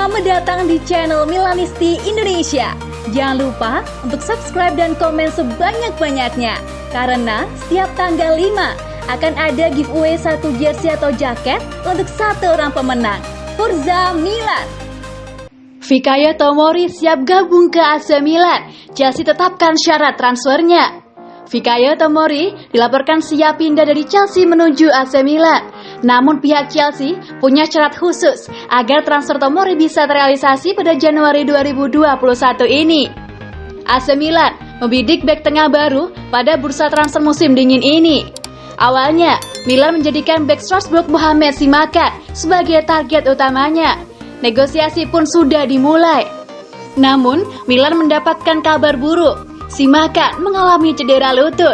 Selamat datang di channel Milanisti Indonesia. Jangan lupa untuk subscribe dan komen sebanyak-banyaknya, karena setiap tanggal 5 akan ada giveaway satu jersey atau jaket untuk satu orang pemenang. Forza Milan. Fikayo Tomori siap gabung ke AC Milan. Chelsea tetapkan syarat transfernya. Fikayo Tomori dilaporkan siap pindah dari Chelsea menuju AC Milan. Namun pihak Chelsea punya syarat khusus agar transfer Tomori bisa terrealisasi pada Januari 2021 ini. AC Milan membidik bek tengah baru pada bursa transfer musim dingin ini. Awalnya, Milan menjadikan bek Strasbourg Mohamed Simakan sebagai target utamanya. Negosiasi pun sudah dimulai. Namun, Milan mendapatkan kabar buruk. Simakan mengalami cedera lutut.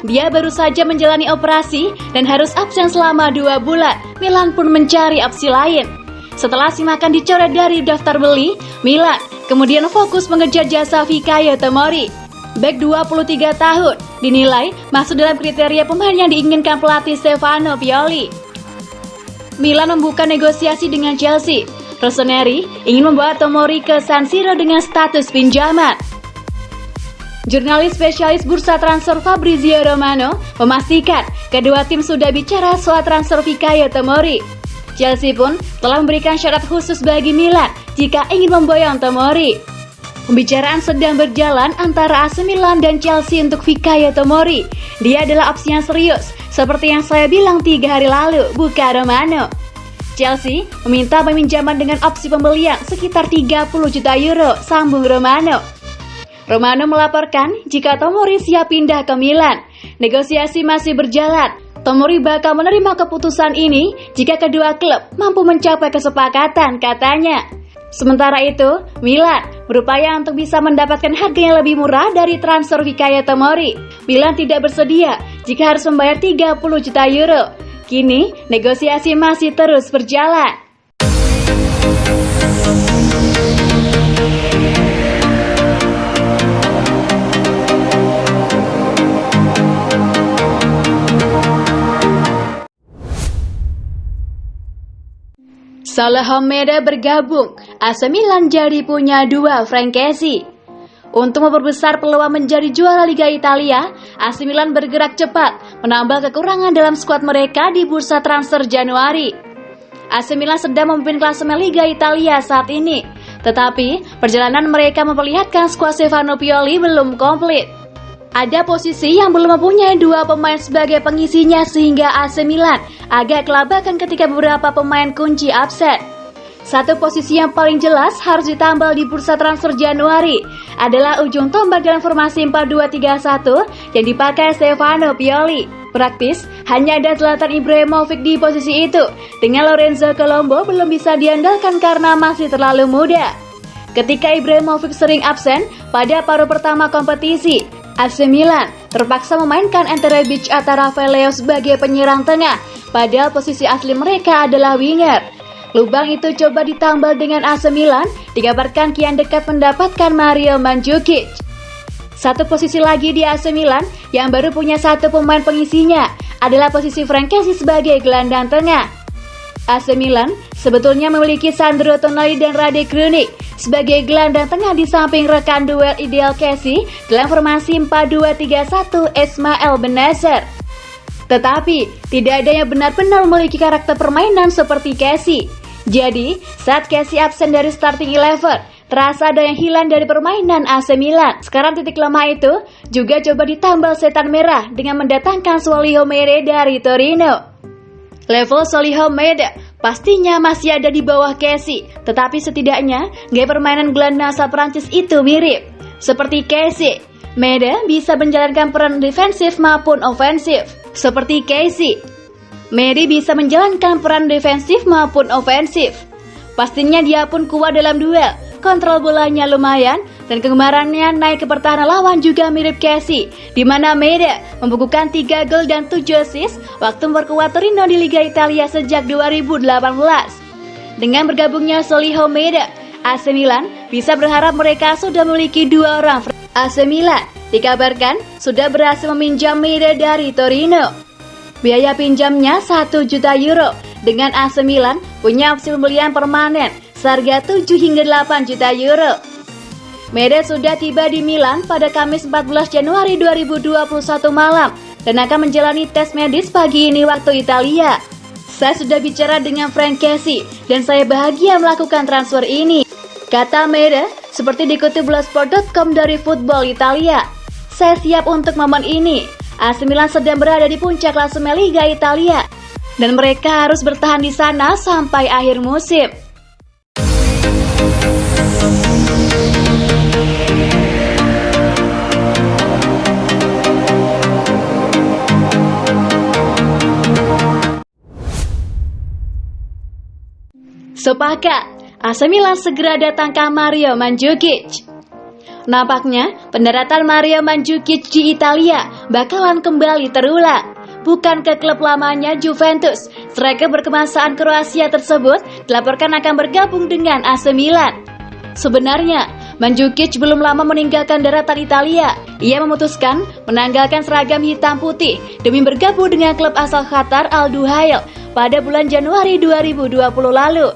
Dia baru saja menjalani operasi dan harus absen selama 2 bulan. Milan pun mencari opsi lain. Setelah Simakan dicoret dari daftar beli, Milan kemudian fokus mengejar jasa Fikayo Tomori. Bek 23 tahun dinilai masuk dalam kriteria pemain yang diinginkan pelatih Stefano Pioli. Milan membuka negosiasi dengan Chelsea. Rossoneri ingin membawa Tomori ke San Siro dengan status pinjaman. Jurnalis spesialis bursa transfer Fabrizio Romano memastikan kedua tim sudah bicara soal transfer Fikayo Tomori. Chelsea pun telah memberikan syarat khusus bagi Milan jika ingin memboyong Tomori. Pembicaraan sedang berjalan antara AC Milan dan Chelsea untuk Fikayo Tomori. Dia adalah opsi yang serius, seperti yang saya bilang 3 hari lalu, buka Romano. Chelsea meminta peminjaman dengan opsi pembelian sekitar 30 juta euro, sambung Romano. Romano melaporkan jika Tomori siap pindah ke Milan. Negosiasi masih berjalan. Tomori bakal menerima keputusan ini jika kedua klub mampu mencapai kesepakatan, katanya. Sementara itu, Milan berupaya untuk bisa mendapatkan harga yang lebih murah dari transfer Fikayo Tomori. Milan tidak bersedia jika harus membayar 30 juta euro. Kini, negosiasi masih terus berjalan. Salah Meda bergabung, AC Milan jadi punya 2 frankesi. Untuk memperbesar peluang menjadi juara Liga Italia, AC Milan bergerak cepat menambah kekurangan dalam skuad mereka di bursa transfer Januari. AC Milan sedang memimpin klasemen Liga Italia saat ini, tetapi perjalanan mereka memperlihatkan skuad Stefano Pioli belum komplit. Ada posisi yang belum mempunyai 2 pemain sebagai pengisinya sehingga AC Milan agak kelabakan ketika beberapa pemain kunci absen. Satu posisi yang paling jelas harus ditambal di bursa transfer Januari adalah ujung tombak dalam formasi 4-2-3-1 yang dipakai Stefano Pioli. Praktis, hanya ada Zlatan Ibrahimovic di posisi itu, dengan Lorenzo Colombo belum bisa diandalkan karena masih terlalu muda. Ketika Ibrahimovic sering absen pada paruh pertama kompetisi, AC Milan terpaksa memainkan Ante Rebic atau Rafael Leao sebagai penyerang tengah, padahal posisi asli mereka adalah winger. Lubang itu coba ditambal dengan AC Milan, dikabarkan kian dekat mendapatkan Mario Mandzukic. Satu posisi lagi di AC Milan yang baru punya 1 pemain pengisinya adalah posisi frankesi sebagai gelandang tengah. AC Milan sebetulnya memiliki Sandro Tonali dan Rade Krunic sebagai gelandang tengah di samping rekan duel ideal Casey dalam formasi 4-2-3-1 Ismail Bennacer. Tetapi, tidak ada yang benar-benar memiliki karakter permainan seperti Casey. Jadi, saat Casey absen dari starting 11, terasa ada yang hilang dari permainan AC Milan. Sekarang titik lemah itu juga coba ditambal setan merah dengan mendatangkan Solihou Mede dari Torino. Level Solihou Mede pastinya masih ada di bawah Casey, tetapi setidaknya gaya permainan gelandang asal Prancis itu mirip. Seperti Casey, Mede bisa menjalankan peran defensif maupun ofensif. Seperti Casey, Mede bisa menjalankan peran defensif maupun ofensif. Pastinya dia pun kuat dalam duel, kontrol bolanya lumayan, dan kegemarannya naik ke pertahanan lawan juga mirip Casey, di mana Mede membukukan 3 gol dan 7 assist waktu memperkuat Torino di Liga Italia sejak 2018. Dengan bergabungnya Solihou Mede, AC Milan bisa berharap mereka sudah memiliki 2 orang. AC Milan dikabarkan sudah berhasil meminjam Mede dari Torino. Biaya pinjamnya 1 juta euro. Dengan AC Milan punya opsi pembelian permanen seharga 7 hingga 8 juta euro. Mahrez sudah tiba di Milan pada Kamis 14 Januari 2021 malam dan akan menjalani tes medis pagi ini waktu Italia. Saya sudah bicara dengan Frank Kessie dan saya bahagia melakukan transfer ini, kata Mahrez seperti dikutip Bloodsport.com dari Football Italia. Saya siap untuk momen ini. AC Milan sedang berada di puncak klasemen Liga Italia dan mereka harus bertahan di sana sampai akhir musim. Sepakat, AC Milan segera datangkan Mario Mandzukic. Nampaknya, pendaratan Mario Mandzukic di Italia bakalan kembali terulang. Bukan ke klub lamanya Juventus, striker berkebangsaan Kroasia tersebut dilaporkan akan bergabung dengan AC Milan. Sebenarnya, Mandzukic belum lama meninggalkan daratan Italia. Ia memutuskan menanggalkan seragam hitam putih demi bergabung dengan klub asal Qatar Al Duhail pada bulan Januari 2020 lalu.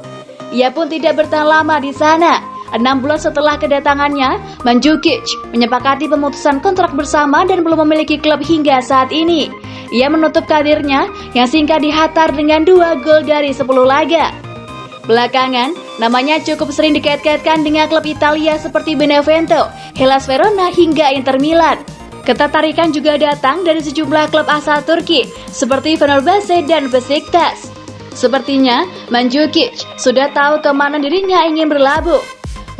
Ia pun tidak bertahan lama di sana. 6 bulan setelah kedatangannya, Mandzukic menyepakati pemutusan kontrak bersama dan belum memiliki klub hingga saat ini. Ia menutup karirnya yang singkat di Qatar dengan 2 gol dari 10 laga. Belakangan, namanya cukup sering dikait-kaitkan dengan klub Italia seperti Benevento, Hellas Verona hingga Inter Milan. Ketertarikan juga datang dari sejumlah klub asal Turki seperti Fenerbahce dan Besiktas. Sepertinya, Mandzukic sudah tahu kemana dirinya ingin berlabuh.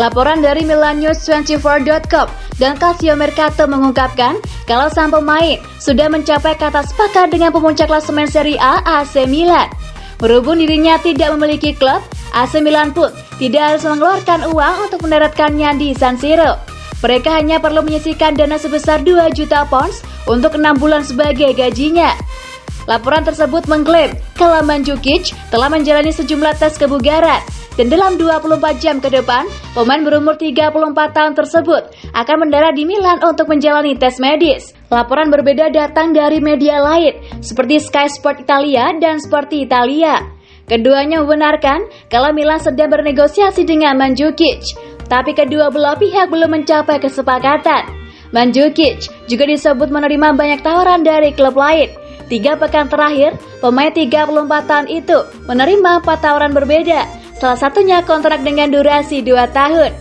Laporan dari Milannews24.com dan Calcio Mercato mengungkapkan kalau sang pemain sudah mencapai kata sepakat dengan pemuncak klasemen Serie A AC Milan. Berhubung dirinya tidak memiliki klub, AC Milan pun tidak harus mengeluarkan uang untuk mendaratkannya di San Siro. Mereka hanya perlu menyisihkan dana sebesar 2 juta pounds untuk 6 bulan sebagai gajinya. Laporan tersebut mengklaim kalau Mandzukic telah menjalani sejumlah tes kebugaran dan dalam 24 jam ke depan, pemain berumur 34 tahun tersebut akan mendarat di Milan untuk menjalani tes medis. Laporan berbeda datang dari media lain seperti Sky Sport Italia dan Sporti Italia. Keduanya membenarkan kalau Milan sedang bernegosiasi dengan Mandzukic, tapi kedua belah pihak belum mencapai kesepakatan. Mandzukic juga disebut menerima banyak tawaran dari klub lain. 3 pekan terakhir, pemain 34 tahun itu menerima 4 tawaran berbeda, salah satunya kontrak dengan durasi 2 tahun.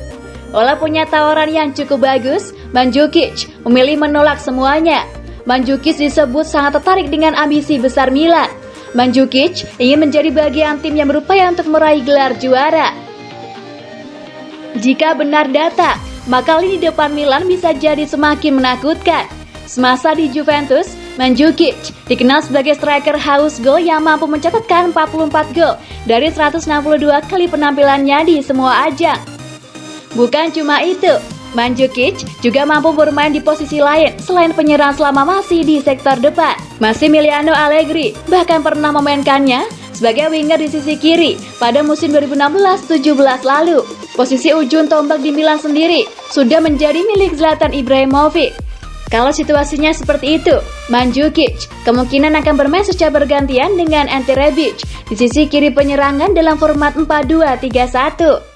Walau punya tawaran yang cukup bagus, Mandzukic memilih menolak semuanya. Mandzukic disebut sangat tertarik dengan ambisi besar Milan. Mandzukic ingin menjadi bagian tim yang berupaya untuk meraih gelar juara. Jika benar data, maka lini depan Milan bisa jadi semakin menakutkan. Semasa di Juventus, Mandzukic dikenal sebagai striker haus gol yang mampu mencatatkan 44 gol dari 162 kali penampilannya di semua ajang. Bukan cuma itu, Mandzukic juga mampu bermain di posisi lain selain penyerang selama masih di sektor depan. Massimiliano Allegri bahkan pernah memainkannya sebagai winger di sisi kiri pada musim 2016-17 lalu. Posisi ujung tombak di Milan sendiri sudah menjadi milik Zlatan Ibrahimovic. Kalau situasinya seperti itu, Mandzukic kemungkinan akan bermain secara bergantian dengan Ante Rebic di sisi kiri penyerangan dalam format 4-2-3-1.